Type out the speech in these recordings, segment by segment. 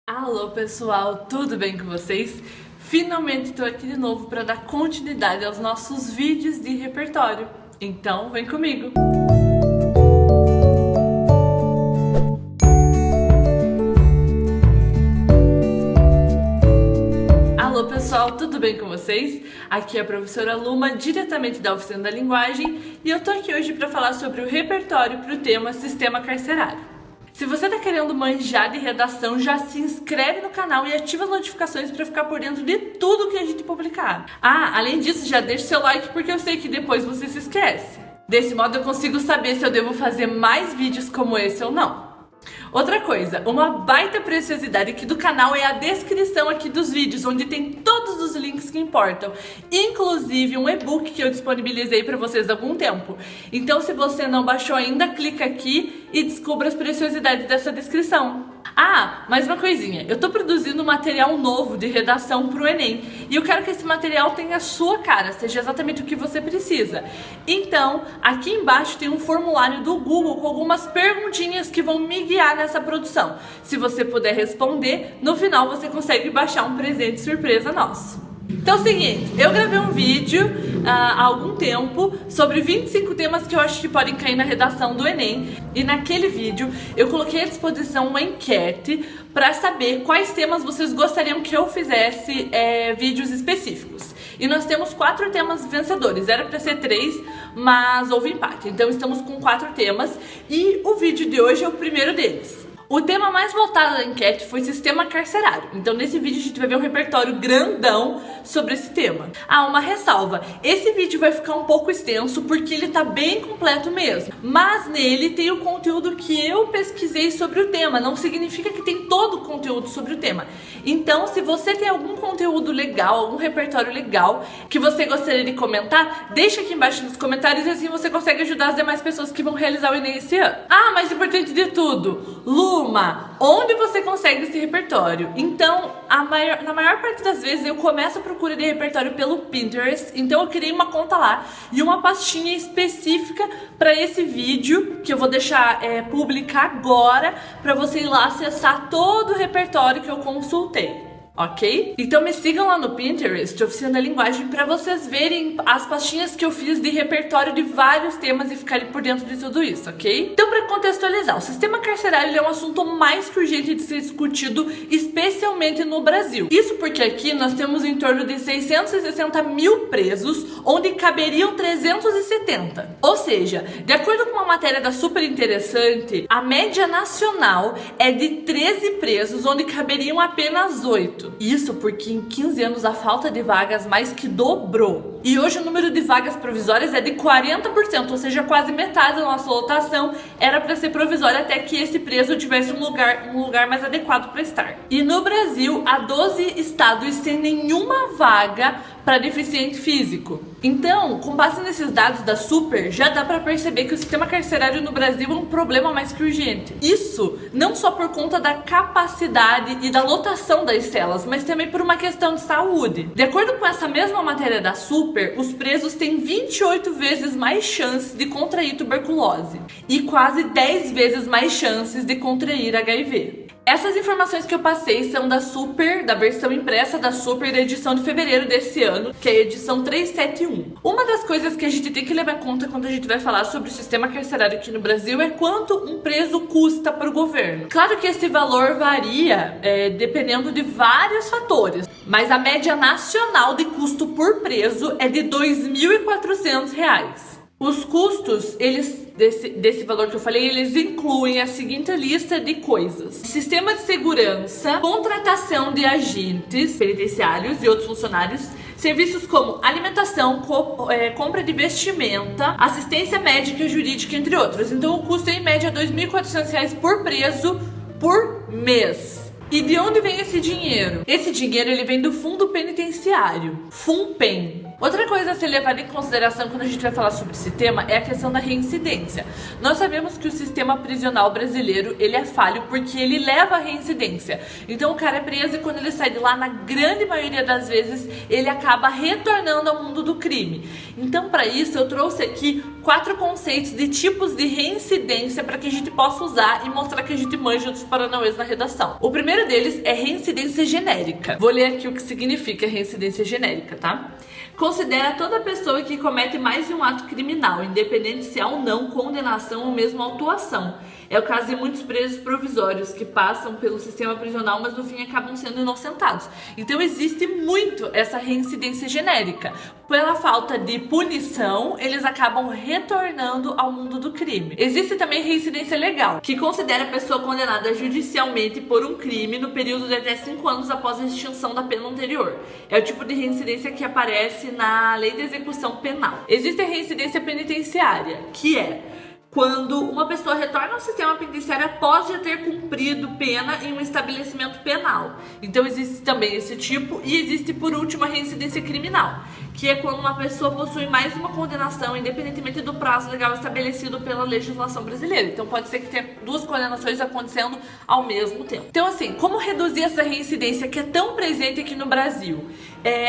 Alô pessoal, tudo bem com vocês? Finalmente estou aqui de novo para dar continuidade aos nossos vídeos de repertório. Então vem comigo! Alô pessoal, tudo bem com vocês? Aqui é a professora Luma, diretamente da Oficina da Linguagem, e eu tô aqui hoje para falar sobre o repertório para o tema Sistema Carcerário. Se você tá querendo manjar de redação, já se inscreve no canal e ativa as notificações para ficar por dentro de tudo que a gente publicar. Além disso, já deixa seu like porque eu sei que depois você se esquece. Desse modo eu consigo saber se eu devo fazer mais vídeos como esse ou não. Outra coisa, uma baita preciosidade aqui do canal é a descrição aqui dos vídeos, onde tem todos os links que importam, inclusive um e-book que eu disponibilizei para vocês há algum tempo. Então, se você não baixou ainda, clica aqui e descubra as preciosidades dessa descrição. Mais uma coisinha, eu tô produzindo material novo de redação pro Enem e eu quero que esse material tenha a sua cara, seja exatamente o que você precisa. Então, aqui embaixo tem um formulário do Google com algumas perguntinhas que vão me guiar nessa produção. Se você puder responder, no final você consegue baixar um presente surpresa nosso. Então é o seguinte, eu gravei um vídeo há algum tempo sobre 25 temas que eu acho que podem cair na redação do Enem. E naquele vídeo eu coloquei à disposição uma enquete para saber quais temas vocês gostariam que eu fizesse vídeos específicos. E nós temos 4 temas vencedores, era para ser 3, mas houve empate. Então estamos com 4 temas e o vídeo de hoje é o primeiro deles. O tema mais votado da enquete foi sistema carcerário. Então nesse vídeo a gente vai ver um repertório grandão sobre esse tema. Uma ressalva, esse vídeo vai ficar um pouco extenso porque ele tá bem completo mesmo. Mas nele tem o conteúdo que eu pesquisei sobre o tema, não significa que tem todo o conteúdo sobre o tema. Então se você tem algum conteúdo legal, algum repertório legal que você gostaria de comentar, deixa aqui embaixo nos comentários e assim você consegue ajudar as demais pessoas que vão realizar o Enem esse ano. Mais importante de tudo, Luma, onde você consegue esse repertório? Então, na maior parte das vezes eu começo a procura de repertório pelo Pinterest, então eu criei uma conta lá e uma pastinha específica para esse vídeo, que eu vou deixar publicar agora, para você ir lá acessar todo o repertório que eu consultei. Ok? Então me sigam lá no Pinterest, Oficina da Linguagem, para vocês verem as pastinhas que eu fiz de repertório de vários temas e ficarem por dentro de tudo isso, ok? Então, para contextualizar, o sistema carcerário é um assunto mais que urgente de ser discutido, especialmente no Brasil. Isso porque aqui nós temos em torno de 660 mil presos, onde caberiam 370. Ou seja, de acordo com uma matéria da Super Interessante, a média nacional é de 13 presos, onde caberiam apenas 8. Isso porque em 15 anos a falta de vagas mais que dobrou. E hoje o número de vagas provisórias é de 40%, ou seja, quase metade da nossa lotação era para ser provisória até que esse preso tivesse um lugar mais adequado para estar. E no Brasil, há 12 estados sem nenhuma vaga para deficiente físico. Então, com base nesses dados da Super, já dá para perceber que o sistema carcerário no Brasil é um problema mais que urgente. Isso não só por conta da capacidade e da lotação das celas, mas também por uma questão de saúde. De acordo com essa mesma matéria da Super, os presos têm 28 vezes mais chances de contrair tuberculose e quase 10 vezes mais chances de contrair HIV. Essas informações que eu passei são da Super, da versão impressa da Super da edição de fevereiro desse ano, que é a edição 371. Uma das coisas que a gente tem que levar em conta quando a gente vai falar sobre o sistema carcerário aqui no Brasil é quanto um preso custa para o governo. Claro que esse valor varia dependendo de vários fatores, mas a média nacional de custo por preso é de R$ 2.400. Os custos, desse valor que eu falei, eles incluem a seguinte lista de coisas: sistema de segurança, contratação de agentes penitenciários e outros funcionários, serviços como alimentação, compra de vestimenta, assistência médica e jurídica, entre outros. Então o custo é em média R$ 2.400 por preso por mês. E de onde vem esse dinheiro? Esse dinheiro ele vem do fundo penitenciário, FUNPEN. Outra coisa a ser levada em consideração quando a gente vai falar sobre esse tema é a questão da reincidência. Nós sabemos que o sistema prisional brasileiro ele é falho porque ele leva à reincidência. Então o cara é preso e quando ele sai de lá, na grande maioria das vezes, ele acaba retornando ao mundo do crime. Então para isso eu trouxe aqui 4 conceitos de tipos de reincidência para que a gente possa usar e mostrar que a gente manja dos paranauês na redação. O primeiro deles é reincidência genérica. Vou ler aqui o que significa reincidência genérica, tá? Considera toda pessoa que comete mais de um ato criminal, independente se há ou não condenação ou mesmo autuação. É o caso de muitos presos provisórios que passam pelo sistema prisional, mas no fim acabam sendo inocentados. Então existe muito essa reincidência genérica. Pela falta de punição, eles acabam retornando ao mundo do crime. Existe também reincidência legal, que considera a pessoa condenada judicialmente por um crime no período de até 5 anos após a extinção da pena anterior. É o tipo de reincidência que aparece na Lei de Execução Penal. Existe a reincidência penitenciária, que é quando uma pessoa retorna ao sistema penitenciário após já ter cumprido pena em um estabelecimento penal. Então existe também esse tipo, e existe por último a reincidência criminal, que é quando uma pessoa possui mais uma condenação, independentemente do prazo legal estabelecido pela legislação brasileira. Então pode ser que tenha 2 condenações acontecendo ao mesmo tempo. Então assim, como reduzir essa reincidência que é tão presente aqui no Brasil?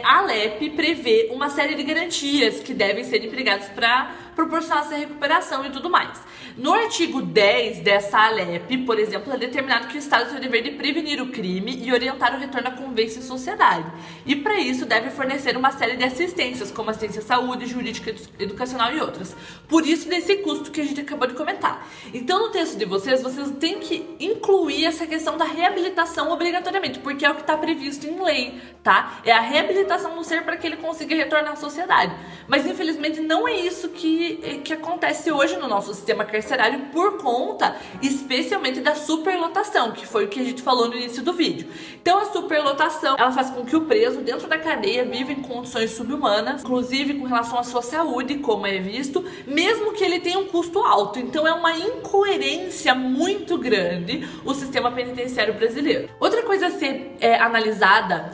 A LEP prevê uma série de garantias que devem ser empregadas para proporcionar essa recuperação e tudo mais. No artigo 10 dessa ALEP, por exemplo, é determinado que o Estado tem o dever de prevenir o crime e orientar o retorno à convivência em sociedade. E para isso deve fornecer uma série de assistências, como assistência à saúde, jurídica, educacional e outras. Por isso desse custo que a gente acabou de comentar. Então no texto de vocês têm que incluir essa questão da reabilitação obrigatoriamente, porque é o que está previsto em lei, tá? É a reabilitação do ser para que ele consiga retornar à sociedade. Mas infelizmente não é isso que acontece hoje no nosso sistema carcerário por conta especialmente da superlotação, que foi o que a gente falou no início do vídeo. Então a superlotação, ela faz com que o preso dentro da cadeia viva em condições subhumanas, inclusive com relação à sua saúde, como é visto, mesmo que ele tenha um custo alto. Então é uma incoerência muito grande o sistema penitenciário brasileiro. Outra coisa a ser analisada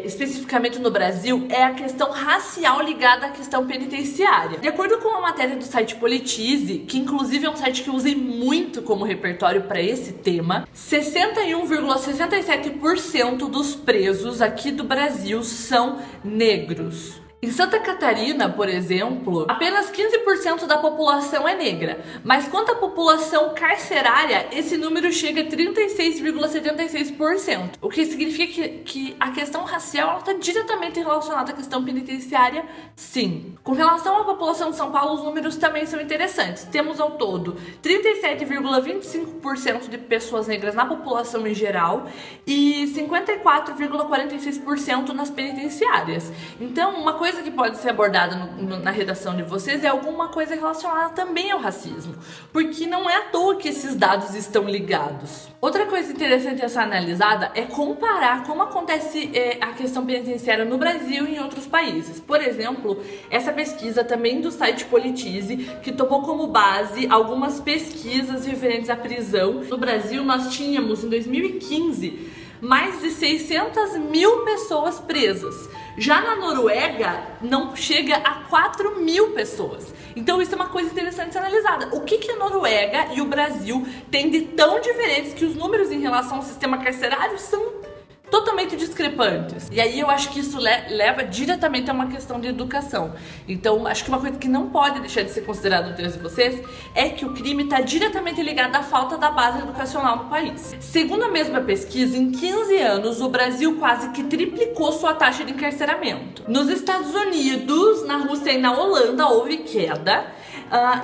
especificamente no Brasil é a questão racial ligada à questão penitenciária. De acordo com uma matéria do site Politize, que inclusive é um site que eu usei muito como repertório para esse tema, 61,67% dos presos aqui do Brasil são negros. Em Santa Catarina, por exemplo, apenas 15% da população é negra, mas quanto à população carcerária, esse número chega a 36,76%, o que significa que a questão racial está diretamente relacionada à questão penitenciária, sim. Com relação à população de São Paulo, os números também são interessantes. Temos ao todo 37,25% de pessoas negras na população em geral e 54,46% nas penitenciárias. Então, uma coisa que pode ser abordada na redação de vocês é alguma coisa relacionada também ao racismo, porque não é à toa que esses dados estão ligados. Outra coisa interessante a ser analisada é comparar como acontece a questão penitenciária no Brasil e em outros países. Por exemplo, essa pesquisa também do site Politize, que tomou como base algumas pesquisas referentes à prisão. No Brasil, nós tínhamos, em 2015, mais de 600 mil pessoas presas. Já na Noruega, não chega a 4 mil pessoas. Então isso é uma coisa interessante de ser analisada. O que a Noruega e o Brasil têm de tão diferentes que os números em relação ao sistema carcerário são totalmente discrepantes. E aí eu acho que isso leva diretamente a uma questão de educação. Então acho que uma coisa que não pode deixar de ser considerada no texto de vocês é que o crime está diretamente ligado à falta da base educacional no país. Segundo a mesma pesquisa, em 15 anos o Brasil quase que triplicou sua taxa de encarceramento. Nos Estados Unidos, na Rússia e na Holanda houve queda.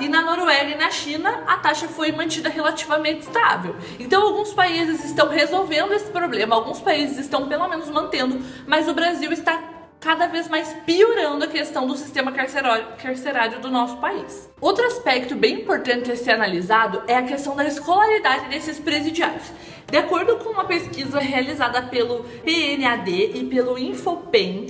E na Noruega e na China a taxa foi mantida relativamente estável. Então alguns países estão resolvendo esse problema, alguns países estão pelo menos mantendo, mas o Brasil está cada vez mais piorando a questão do sistema carcerário do nosso país. Outro aspecto bem importante a ser analisado é a questão da escolaridade desses presidiários. De acordo com uma pesquisa realizada pelo PNAD e pelo Infopen,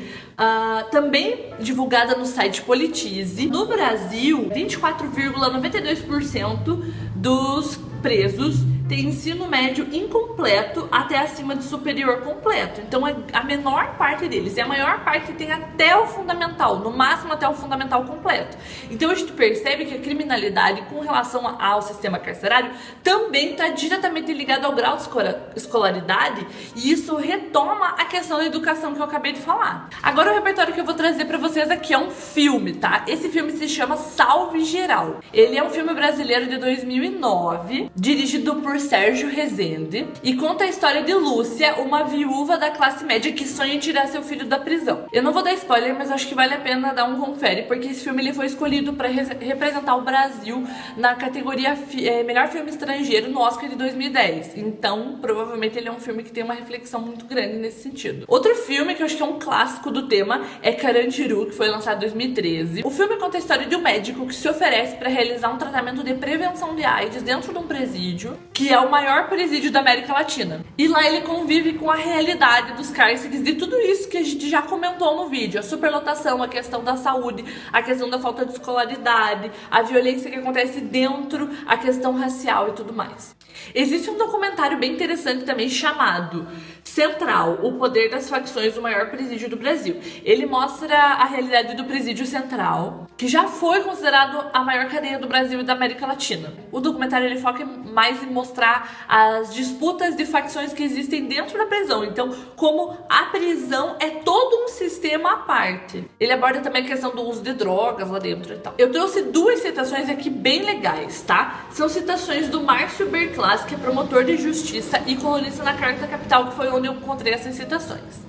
também divulgada no site Politize, no Brasil, 24,92% dos presos tem ensino médio incompleto até acima de superior completo. Então a menor parte deles e a maior parte tem até o fundamental, no máximo até o fundamental completo. Então a gente percebe que a criminalidade com relação ao sistema carcerário também está diretamente ligado ao grau de escolaridade, e isso retoma a questão da educação que eu acabei de falar. Agora o repertório que eu vou trazer para vocês aqui é um filme, tá? Esse filme se chama Salve Geral. Ele é um filme brasileiro de 2009, dirigido por Sérgio Rezende, e conta a história de Lúcia, uma viúva da classe média que sonha em tirar seu filho da prisão. Eu não vou dar spoiler, mas acho que vale a pena dar um confere, porque esse filme ele foi escolhido para representar o Brasil na categoria Melhor Filme Estrangeiro no Oscar de 2010. Então, provavelmente ele é um filme que tem uma reflexão muito grande nesse sentido. Outro filme que eu acho que é um clássico do tema é Carandiru, que foi lançado em 2013. O filme conta a história de um médico que se oferece para realizar um tratamento de prevenção de AIDS dentro de um presídio, que é o maior presídio da América Latina. E lá ele convive com a realidade dos cárceres, de tudo isso que a gente já comentou no vídeo: a superlotação, a questão da saúde, a questão da falta de escolaridade, a violência que acontece dentro, a questão racial e tudo mais. Existe um documentário bem interessante também chamado Central, o poder das facções do maior presídio do Brasil. Ele mostra a realidade do presídio central, que já foi considerado a maior cadeia do Brasil e da América Latina. O documentário ele foca mais em mostrar as disputas de facções que existem dentro da prisão. Então, como a prisão é todo um sistema à parte. Ele aborda também a questão do uso de drogas lá dentro e tal. Eu trouxe duas citações aqui bem legais, tá? São citações do Márcio Berclas, que é promotor de justiça e colunista na Carta Capital, que foi onde eu encontrei essas citações.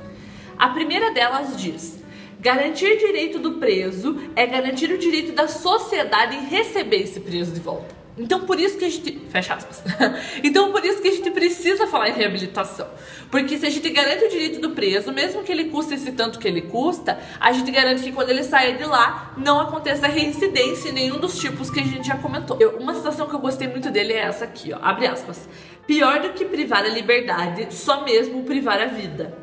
A primeira delas diz: garantir direito do preso é garantir o direito da sociedade em receber esse preso de volta. Então por isso que a gente... Fecha aspas. Então por isso que a gente precisa falar em reabilitação. Porque se a gente garante o direito do preso, mesmo que ele custe esse tanto que ele custa, a gente garante que quando ele sair de lá, não aconteça reincidência em nenhum dos tipos que a gente já comentou. Uma citação que eu gostei muito dele é essa aqui, ó. Abre aspas. Pior do que privar a liberdade, só mesmo privar a vida.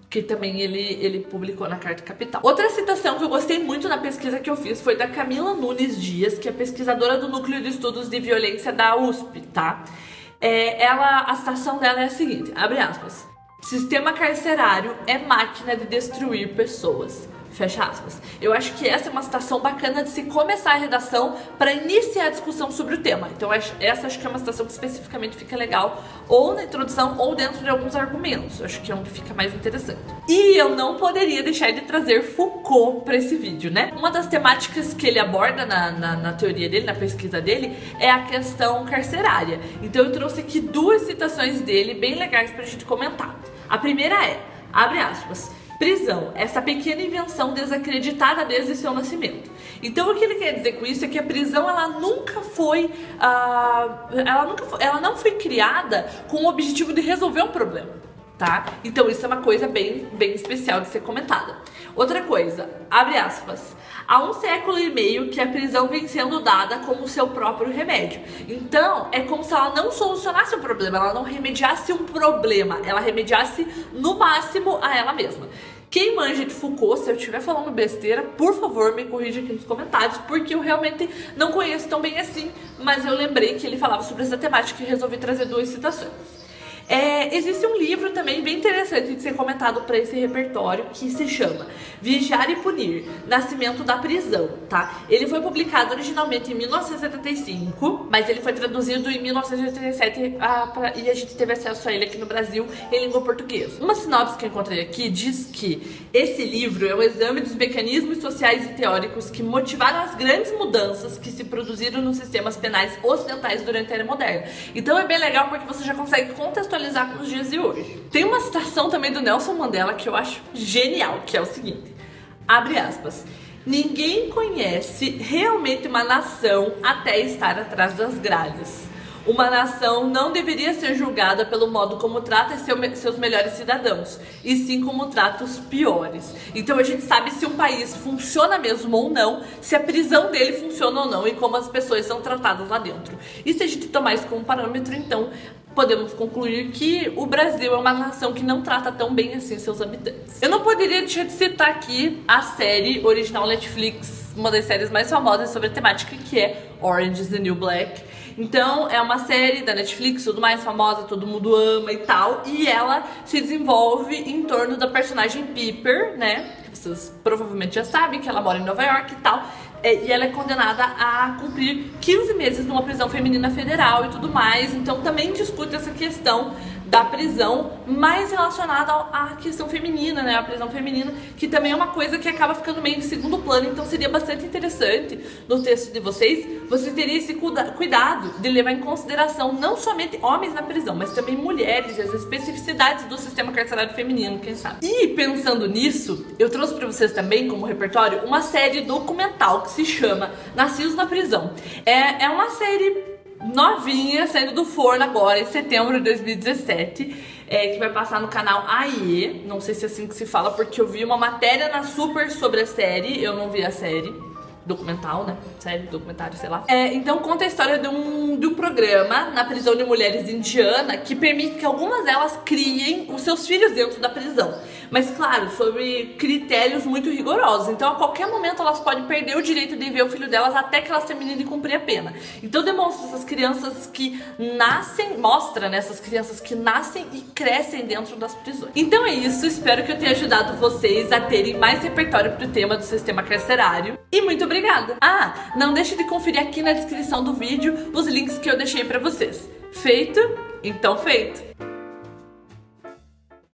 Que também ele publicou na Carta Capital. Outra citação que eu gostei muito na pesquisa que eu fiz foi da Camila Nunes Dias, que é pesquisadora do Núcleo de Estudos de Violência da USP, tá? A citação dela é a seguinte, abre aspas: sistema carcerário é máquina de destruir pessoas. Fecha aspas. Eu acho que essa é uma citação bacana de se começar a redação para iniciar a discussão sobre o tema. Então essa acho que é uma citação que especificamente fica legal ou na introdução ou dentro de alguns argumentos. Eu acho que é onde fica mais interessante. E eu não poderia deixar de trazer Foucault para esse vídeo, né? Uma das temáticas que ele aborda na teoria dele, na pesquisa dele, é a questão carcerária. Então eu trouxe aqui duas citações dele bem legais pra gente comentar. A primeira é, abre aspas: prisão, essa pequena invenção desacreditada desde seu nascimento. Então o que ele quer dizer com isso é que a prisão ela não foi criada com o objetivo de resolver um problema, tá? Então isso é uma coisa bem especial de ser comentada. Outra coisa, abre aspas: há 1 século e meio que a prisão vem sendo dada como seu próprio remédio. Então, é como se ela não solucionasse um problema, ela não remediasse um problema, ela remediasse no máximo a ela mesma. Quem manja de Foucault, se eu estiver falando besteira, por favor, me corrija aqui nos comentários, porque eu realmente não conheço tão bem assim, mas eu lembrei que ele falava sobre essa temática e resolvi trazer duas citações. Existe um livro também bem interessante de ser comentado para esse repertório que se chama Vigiar e Punir, Nascimento da Prisão, tá? Ele foi publicado originalmente em 1975, mas ele foi traduzido em 1987 e a gente teve acesso a ele aqui no Brasil em língua portuguesa. Uma sinopse que eu encontrei aqui diz que esse livro é um exame dos mecanismos sociais e teóricos que motivaram as grandes mudanças que se produziram nos sistemas penais ocidentais durante a Era Moderna. Então é bem legal porque você já consegue contextualizar com os dias de hoje. Tem uma citação também do Nelson Mandela que eu acho genial, que é o seguinte, abre aspas: ninguém conhece realmente uma nação até estar atrás das grades. Uma nação não deveria ser julgada pelo modo como trata seus melhores cidadãos, e sim como trata os piores. Então a gente sabe se um país funciona mesmo ou não, se a prisão dele funciona ou não, e como as pessoas são tratadas lá dentro. E se a gente tomar isso como parâmetro, então podemos concluir que o Brasil é uma nação que não trata tão bem assim seus habitantes. Eu não poderia deixar de citar aqui a série original Netflix, uma das séries mais famosas sobre a temática, que é Orange is the New Black. Então é uma série da Netflix, tudo mais famosa, todo mundo ama e tal, e ela se desenvolve em torno da personagem Piper, né? Que vocês provavelmente já sabem que ela mora em Nova York e tal. E ela é condenada a cumprir 15 meses numa prisão feminina federal e tudo mais. Então também discute essa questão da prisão mais relacionada à questão feminina, né? A prisão feminina, que também é uma coisa que acaba ficando meio em segundo plano. Então seria bastante interessante no texto de vocês terem esse cuidado de levar em consideração não somente homens na prisão, mas também mulheres e as especificidades do sistema carcerário feminino, quem sabe. E pensando nisso, eu trouxe pra vocês também, como repertório, uma série documental que se chama Nascidos na Prisão. É uma série novinha, saindo do forno agora, em setembro de 2017, que vai passar no canal AE, não sei se é assim que se fala, porque eu vi uma matéria na Super sobre a série, eu não vi a série. Documental, né? Série, documentário, sei lá. Então conta a história de um programa na prisão de mulheres indiana que permite que algumas delas criem os seus filhos dentro da prisão. Mas claro, sob critérios muito rigorosos. Então a qualquer momento elas podem perder o direito de ver o filho delas até que elas terminem de cumprir a pena. Então demonstra essas crianças que nascem, mostra, né, essas crianças que nascem e crescem dentro das prisões. Então é isso, espero que eu tenha ajudado vocês a terem mais repertório pro tema do sistema carcerário. E muito obrigada! Ah, não deixe de conferir aqui na descrição do vídeo os links que eu deixei pra vocês. Feito? Então feito!